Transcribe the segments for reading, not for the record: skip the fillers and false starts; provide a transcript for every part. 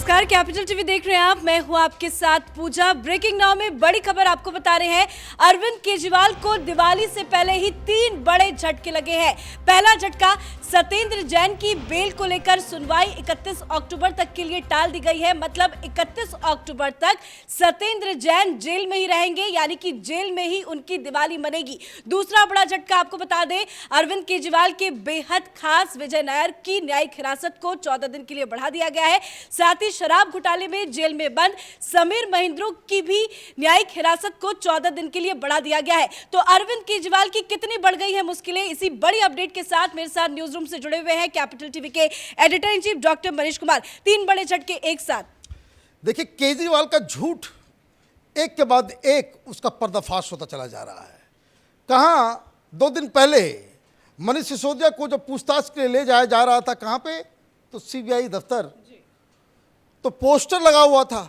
नमस्कार, capital TV देख रहे हैं आप। मैं हूं आपके साथ पूजा। ब्रेकिंग नाउ में बड़ी खबर आपको बता रहे हैं। अरविंद केजरीवाल को दिवाली से पहले ही 3 बड़े झटके लगे हैं। पहला झटका, सत्येंद्र जैन की बेल को लेकर सुनवाई 31 अक्टूबर तक के लिए टाल दी गई है। मतलब 31 अक्टूबर तक सत्येंद्र जैन जेल में ही रहेंगे, यानी कि जेल में ही उनकी दिवाली मनेगी। दूसरा बड़ा झटका आपको बता दें, अरविंद केजरीवाल के बेहद खास विजय नायर की न्यायिक हिरासत को 14 दिन के लिए बढ़ा दिया गया है। साथ ही शराब घोटाले में जेल में बंद समीर महेंद्रो की भी न्यायिक हिरासत को 14 दिन के लिए बढ़ा दिया गया है। तो अरविंद केजरीवाल की कितनी बढ़ गई है मुश्किलें, इसी बड़ी अपडेट के साथ मेरे साथ न्यूज रूम से जुड़े हुए हैं कैपिटल टीवी के editor in chief doctor Manish Kumar. 3 बड़े झटके एक साथ। देखिए, केजरीवाल का झूठ एक के बाद एक उसका पर्दाफाश होता चला जा रहा है। कहाँ 2 दिन पहले मनीष सिसोदिया को जब पूछताछ के लिए ले जाया जा रहा था, कहाँ पे, तो सीबीआई दफ्तर, तो पोस्टर लगा हुआ था,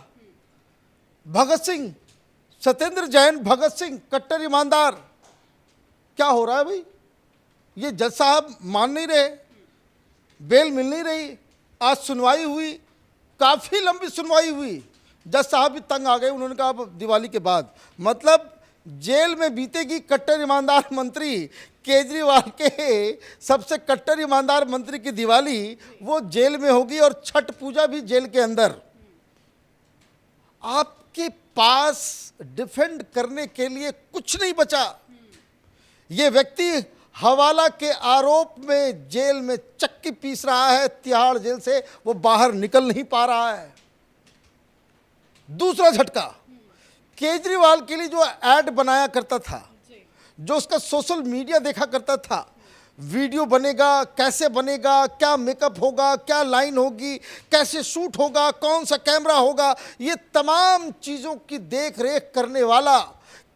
भगत सिंह, सत्येंद्र जैन भगत सिंह कट्टर ईमानदार। क्या हो रहा है भाई? ये जज साहब मान नहीं रहे, बेल मिल नहीं रही। आज सुनवाई हुई, काफ़ी लंबी सुनवाई हुई। जज साहब भी तंग आ गए। उन्होंने कहा अब दिवाली के बाद, मतलब जेल में बीतेगी कट्टर ईमानदार मंत्री। केजरीवाल के सबसे कट्टर ईमानदार मंत्री की दिवाली वो जेल में होगी और छठ पूजा भी जेल के अंदर। आपके पास डिफेंड करने के लिए कुछ नहीं बचा। ये व्यक्ति हवाला के आरोप में जेल में चक्की पीस रहा है। तिहाड़ जेल से वो बाहर निकल नहीं पा रहा है। दूसरा झटका, केजरीवाल के लिए जो एड बनाया करता था, जो उसका सोशल मीडिया देखा करता था, वीडियो बनेगा, कैसे बनेगा, क्या मेकअप होगा, क्या लाइन होगी, कैसे शूट होगा, कौन सा कैमरा होगा, ये तमाम चीज़ों की देख रेख करने वाला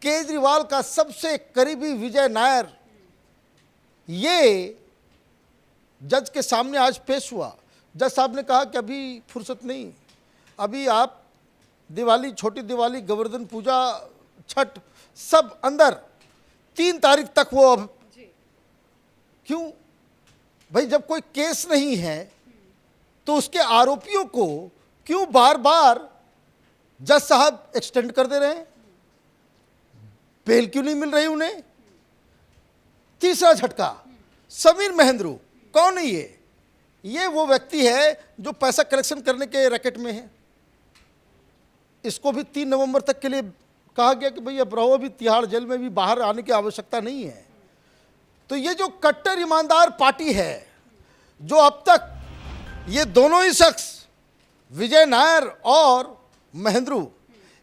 केजरीवाल का सबसे करीबी विजय नायर, ये जज के सामने आज पेश हुआ। जज साहब ने कहा कि अभी फुर्सत नहीं, अभी आप दिवाली, छोटी दिवाली, गोवर्धन पूजा, छठ सब अंदर, 3 तारीख तक वो। अब क्यों भाई? जब कोई केस नहीं है तो उसके आरोपियों को क्यों बार बार जज साहब एक्सटेंड कर दे रहे हैं? बेल क्यों नहीं मिल रही उन्हें? तीसरा झटका, समीर महेंद्रो। कौन है ये? ये वो व्यक्ति है जो पैसा कलेक्शन करने के रैकेट में है। इसको भी 3 नवंबर तक के लिए कहा गया कि भाई अब रहो, अभी तिहाड़ जेल में भी बाहर आने की आवश्यकता नहीं है। तो ये जो कट्टर ईमानदार पार्टी है, जो अब तक ये दोनों ही शख्स विजय नायर और महेंद्रो,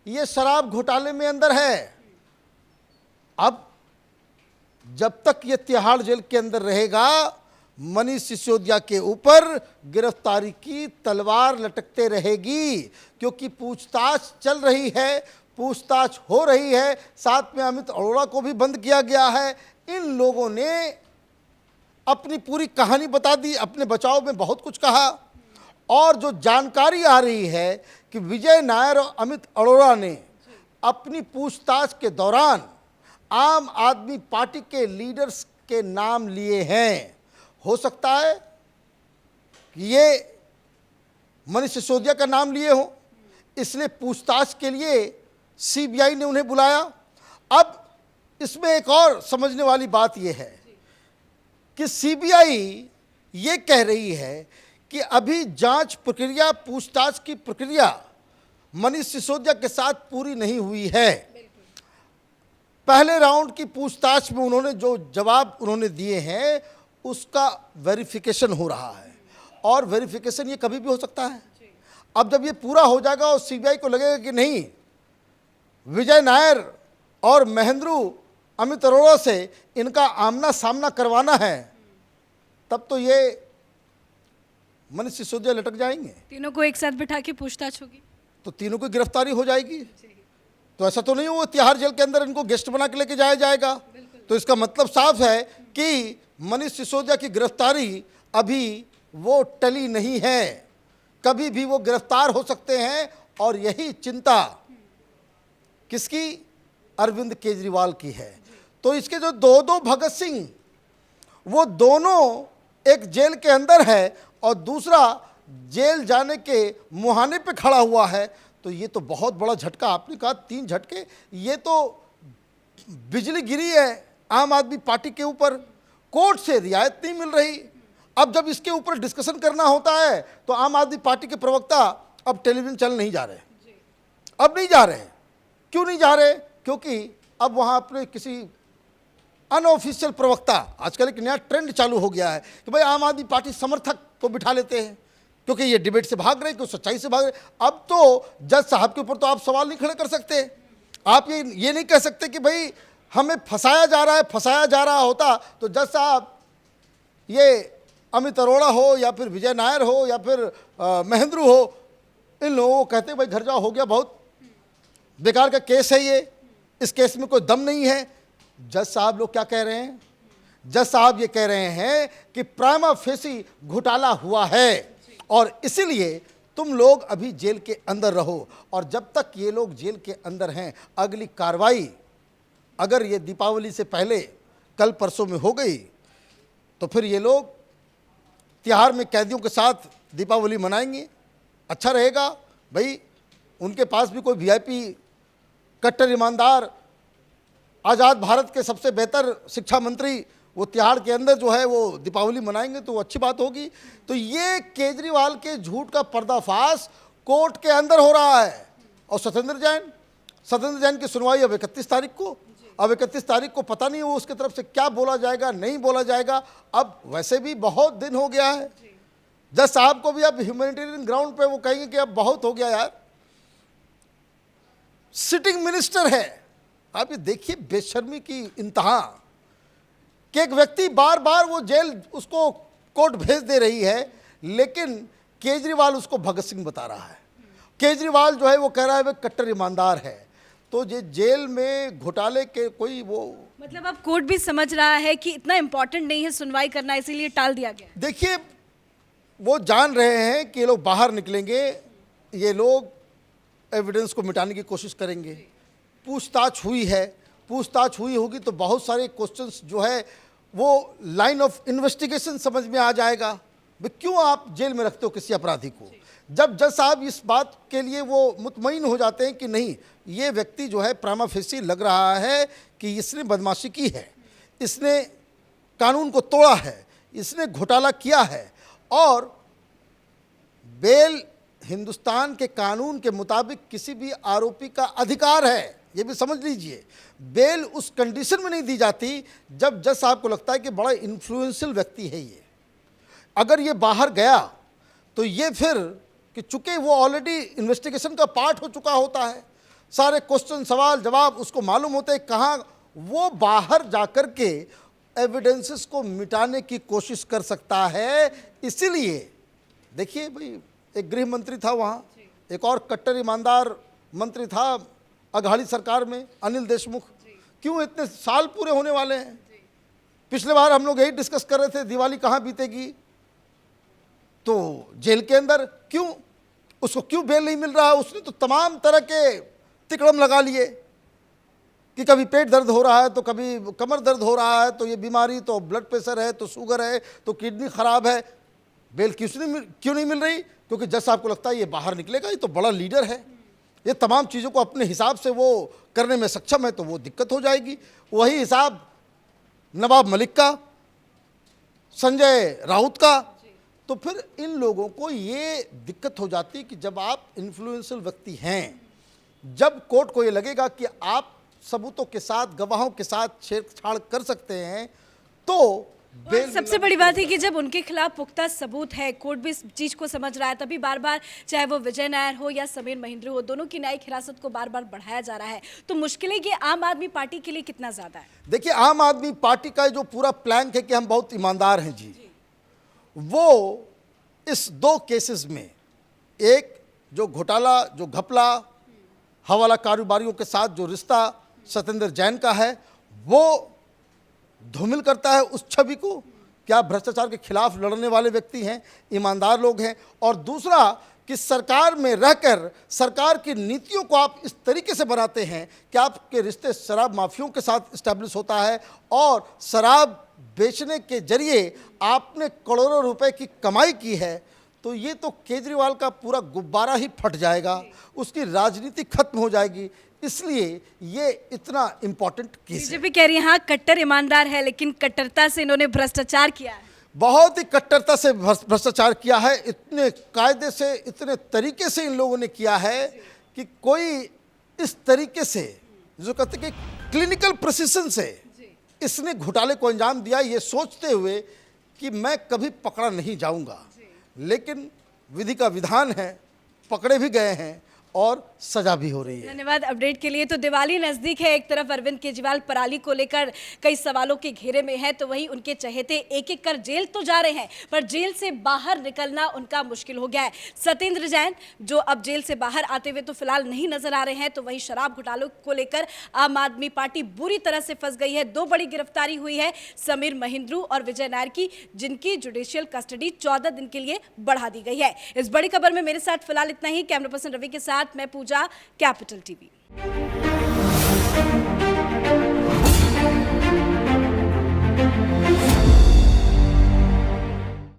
ये शराब घोटाले में अंदर है। अब जब तक ये तिहाड़ जेल के अंदर रहेगा, मनीष सिसोदिया के ऊपर गिरफ्तारी की तलवार लटकते रहेगी, क्योंकि पूछताछ चल रही है, पूछताछ हो रही है। साथ में अमित अरोड़ा को भी बंद किया गया है। इन लोगों ने अपनी पूरी कहानी बता दी, अपने बचाव में बहुत कुछ कहा। और जो जानकारी आ रही है कि विजय नायर और अमित अरोड़ा ने अपनी पूछताछ के दौरान आम आदमी पार्टी के लीडर्स के नाम लिए हैं। हो सकता है कि ये मनीष सिसोदिया का नाम लिए हो, इसलिए पूछताछ के लिए सीबीआई ने उन्हें बुलाया। अब इसमें एक और समझने वाली बात यह है कि सीबीआई ये कह रही है कि अभी जांच प्रक्रिया, पूछताछ की प्रक्रिया मनीष सिसोदिया के साथ पूरी नहीं हुई है। पहले राउंड की पूछताछ में उन्होंने जो जवाब उन्होंने दिए हैं, उसका वेरिफिकेशन हो रहा है। और वेरिफिकेशन ये कभी भी हो सकता है। अब जब ये पूरा हो जाएगा और सीबीआई को लगेगा कि नहीं, विजय नायर और महेंद्रो अमित अरोड़ा से इनका आमना सामना करवाना है, तब तो ये मनीष सिसोदिया लटक जाएंगे। तीनों को एक साथ बिठा के पूछताछ होगी तो तीनों की गिरफ्तारी हो जाएगी। तो ऐसा तो नहीं वो तिहाड़ जेल के अंदर इनको गेस्ट बना के लेके जाया जाएगा। तो इसका मतलब साफ है कि मनीष सिसोदिया की गिरफ्तारी अभी वो टली नहीं है। कभी भी वो गिरफ्तार हो सकते हैं। और यही चिंता किसकी? अरविंद केजरीवाल की है। तो इसके जो 2 भगत सिंह, वो दोनों एक जेल के अंदर है और दूसरा जेल जाने के मुहाने पे खड़ा हुआ है, तो ये तो बहुत बड़ा झटका। आपने कहा 3 झटके, ये तो बिजली गिरी है आम आदमी पार्टी के ऊपर। कोर्ट से रियायत नहीं मिल रही। अब जब इसके ऊपर डिस्कशन करना होता है तो आम आदमी पार्टी के प्रवक्ता अब टेलीविजन चैनल नहीं जा रहे, अब नहीं जा रहे। क्यों नहीं जा रहे? क्योंकि अब वहाँ अपने किसी अनऑफिशियल प्रवक्ता, आजकल एक नया ट्रेंड चालू हो गया है कि भाई आम आदमी पार्टी समर्थक को बिठा लेते हैं, क्योंकि ये डिबेट से भाग रहे हैं, क्योंकि सच्चाई से भाग रहे हैं। अब तो जज साहब के ऊपर तो आप सवाल नहीं खड़े कर सकते। आप ये नहीं कह सकते कि भाई हमें फंसाया जा रहा है। फंसाया जा रहा होता तो जज साहब, ये अमित अरोड़ा हो या फिर विजय नायर हो या फिर महेंद्र हो, इन लोगों को कहते भाई घर जाओ, हो गया, बहुत बेकार का केस है ये, इस केस में कोई दम नहीं है। जज साहब लोग क्या कह रहे हैं? जज साहब ये कह रहे हैं कि प्राइमा फेसी घोटाला हुआ है और इसीलिए तुम लोग अभी जेल के अंदर रहो, और जब तक ये लोग जेल के अंदर हैं अगली कार्रवाई अगर ये दीपावली से पहले कल परसों में हो गई तो फिर ये लोग तिहाड़ में कैदियों के साथ दीपावली मनाएंगे। अच्छा रहेगा भाई, उनके पास भी कोई वीआईपी कट्टर ईमानदार आज़ाद भारत के सबसे बेहतर शिक्षा मंत्री वो तिहाड़ के अंदर जो है वो दीपावली मनाएंगे तो अच्छी बात होगी। तो ये केजरीवाल के झूठ का पर्दाफाश कोर्ट के अंदर हो रहा है। और सत्येंद्र जैन की सुनवाई अब 31 तारीख को। अब 31 तारीख को पता नहीं वो उसकी तरफ से क्या बोला जाएगा, नहीं बोला जाएगा। अब वैसे भी बहुत दिन हो गया है। जज साहब को भी अब ह्यूमैनिटेरियन ग्राउंड पे वो कहेंगे कि अब बहुत हो गया यार। सिटिंग मिनिस्टर है, आप ये देखिए बेशर्मी की इंतहा कि एक व्यक्ति बार बार वो जेल उसको कोर्ट भेज दे रही है, लेकिन केजरीवाल उसको भगत सिंह बता रहा है। केजरीवाल जो है वो कह रहा है वे कट्टर ईमानदार है। तो ये जेल में घोटाले के कोई वो, मतलब अब कोर्ट भी समझ रहा है कि इतना इम्पोर्टेंट नहीं है सुनवाई करना, इसीलिए टाल दिया गया। देखिए वो जान रहे हैं कि ये लोग बाहर निकलेंगे, ये लोग एविडेंस को मिटाने की कोशिश करेंगे। पूछताछ हुई है, पूछताछ हुई होगी तो बहुत सारे क्वेश्चंस जो है वो लाइन ऑफ इन्वेस्टिगेशन समझ में आ जाएगा। भाई क्यों आप जेल में रखते हो किसी अपराधी को? जब जज साहब इस बात के लिए वो मुतमईन हो जाते हैं कि नहीं, ये व्यक्ति जो है प्राइमा फेसी लग रहा है कि इसने बदमाशी की है, इसने कानून को तोड़ा है, इसने घोटाला किया है, और बेल हिंदुस्तान के कानून के मुताबिक किसी भी आरोपी का अधिकार है, ये भी समझ लीजिए। बेल उस कंडीशन में नहीं दी जाती जब जज साहब को लगता है कि बड़ा इन्फ्लुएंशियल व्यक्ति है ये। अगर ये बाहर गया तो ये फिर कि चूंकि वो ऑलरेडी इन्वेस्टिगेशन का पार्ट हो चुका होता है, सारे क्वेश्चन सवाल जवाब उसको मालूम होते हैं, कहाँ वो बाहर जाकर के एविडेंसेस को मिटाने की कोशिश कर सकता है। इसीलिए देखिए भाई, एक गृह मंत्री था वहाँ, एक और कट्टर ईमानदार मंत्री था अघाड़ी सरकार में, अनिल देशमुख। क्यों इतने साल पूरे होने वाले हैं? पिछले बार हम लोग यही डिस्कस कर रहे थे दिवाली कहाँ बीतेगी, तो जेल के अंदर। क्यों उसको क्यों बेल नहीं मिल रहा है? उसने तो तमाम तरह के तिकड़म लगा लिए कि कभी पेट दर्द हो रहा है तो कभी कमर दर्द हो रहा है, तो ये बीमारी, तो ब्लड प्रेशर है, तो शुगर है, तो किडनी खराब है। बेल क्यों नहीं मिल रही? क्योंकि जज साहब को लगता है ये बाहर निकलेगा, ये तो बड़ा लीडर है, ये तमाम चीज़ों को अपने हिसाब से वो करने में सक्षम है, तो वो दिक्कत हो जाएगी। वही हिसाब नवाब मलिक का, संजय राउत का। तो फिर इन लोगों को ये दिक्कत हो जाती है कि जब आप इन्फ्लुएंशियल व्यक्ति हैं, जब कोर्ट को ये लगेगा कि आप सबूतों के साथ, गवाहों के साथ छेड़छाड़ कर सकते हैं, तो और सबसे बड़ी बात है कि जब उनके खिलाफ पुख्ता सबूत है, कोर्ट भी इस चीज को समझ रहा है, तभी बार बार चाहे वो विजय नायर हो या समीर महेंद्र हो, दोनों की न्यायिक हिरासत को बार बार बढ़ाया जा रहा है। तो मुश्किलें ये आम आदमी पार्टी के लिए कितना ज्यादा है? देखिए, आम आदमी पार्टी का जो पूरा प्लान है कि हम बहुत ईमानदार हैं जी, वो इस 2 केसेस में, एक जो घोटाला, जो घपला, हवाला कारोबारियों के साथ जो रिश्ता सत्येंद्र जैन का है, वो धूमिल करता है उस छवि को कि आप भ्रष्टाचार के खिलाफ लड़ने वाले व्यक्ति हैं, ईमानदार लोग हैं। और दूसरा कि सरकार में रहकर सरकार की नीतियों को आप इस तरीके से बनाते हैं कि आपके रिश्ते शराब माफियों के साथ इस्टेब्लिश होता है, और शराब बेचने के जरिए आपने करोड़ों रुपए की कमाई की है। तो ये तो केजरीवाल का पूरा गुब्बारा ही फट जाएगा, उसकी राजनीति खत्म हो जाएगी। इसलिए ये इतना इम्पोर्टेंट केस है। बीजेपी कह रही है हाँ कट्टर ईमानदार है, लेकिन कट्टरता से इन्होंने भ्रष्टाचार किया है। बहुत ही कट्टरता से भ्रष्टाचार किया है, इतने कायदे से, इतने तरीके से इन लोगों ने किया है कि कोई इस तरीके से, जो कहते कि क्लिनिकल प्रिसिशन से इसने घोटाले को अंजाम दिया, ये सोचते हुए कि मैं कभी पकड़ा नहीं जाऊंगा। लेकिन विधि का विधान है, पकड़े भी गए हैं और सजा भी हो रही है। धन्यवाद अपडेट के लिए। तो दिवाली नजदीक है, एक तरफ अरविंद केजरीवाल पराली को लेकर कई सवालों के घेरे में है, तो वहीं उनके चहेते एक एक कर जेल तो जा रहे हैं, पर जेल से बाहर निकलना उनका मुश्किल हो गया है। सत्येंद्र जैन जो अब जेल से बाहर आते हुए तो फिलहाल नहीं नजर आ रहे हैं, तो वहीं शराब घोटालों को लेकर आम आदमी पार्टी बुरी तरह से फंस गई है। 2 बड़ी गिरफ्तारी हुई है समीर महिंद्रू और विजय नायर की, जिनकी जुडिशियल कस्टडी 14 दिन के लिए बढ़ा दी गई है। इस बड़ी खबर में मेरे साथ फिलहाल इतना ही। कैमरा पर्सन रवि के साथ मैं पूजा, कैपिटल टीवी।